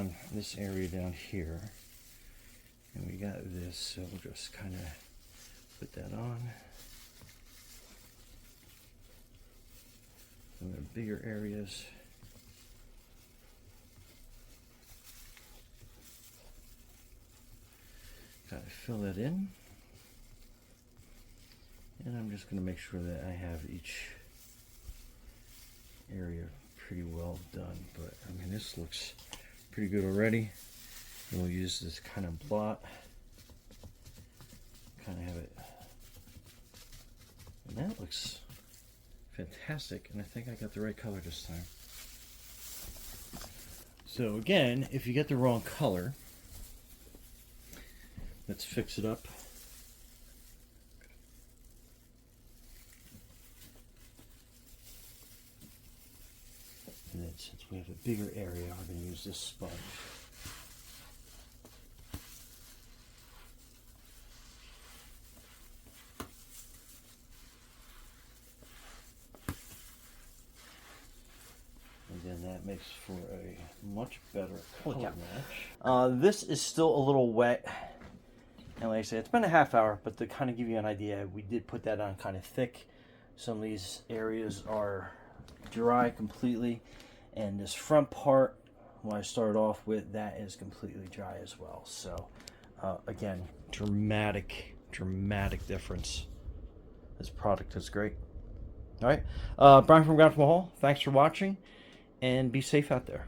on this area down here. And we got this, so we'll just kind of put that on. Some of the bigger areas. Kind of fill that in. And I'm just going to make sure that I have each area pretty well done. But I mean, this looks pretty good already. And we'll use this kind of blot. Kind of have it. And that looks fantastic. And I think I got the right color this time. So again, if you get the wrong color, let's fix it up. And then since we have a bigger area, we're going to use this sponge. And then that makes for a much better color match. This is still a little wet. And like I said, it's been a half hour, but to kind of give you an idea, we did put that on kind of thick. Some of these areas are dry completely. And this front part, when I started off with, that is completely dry as well. So, again, dramatic difference. This product is great. All right. Brian from GarageMahal, thanks for watching. And be safe out there.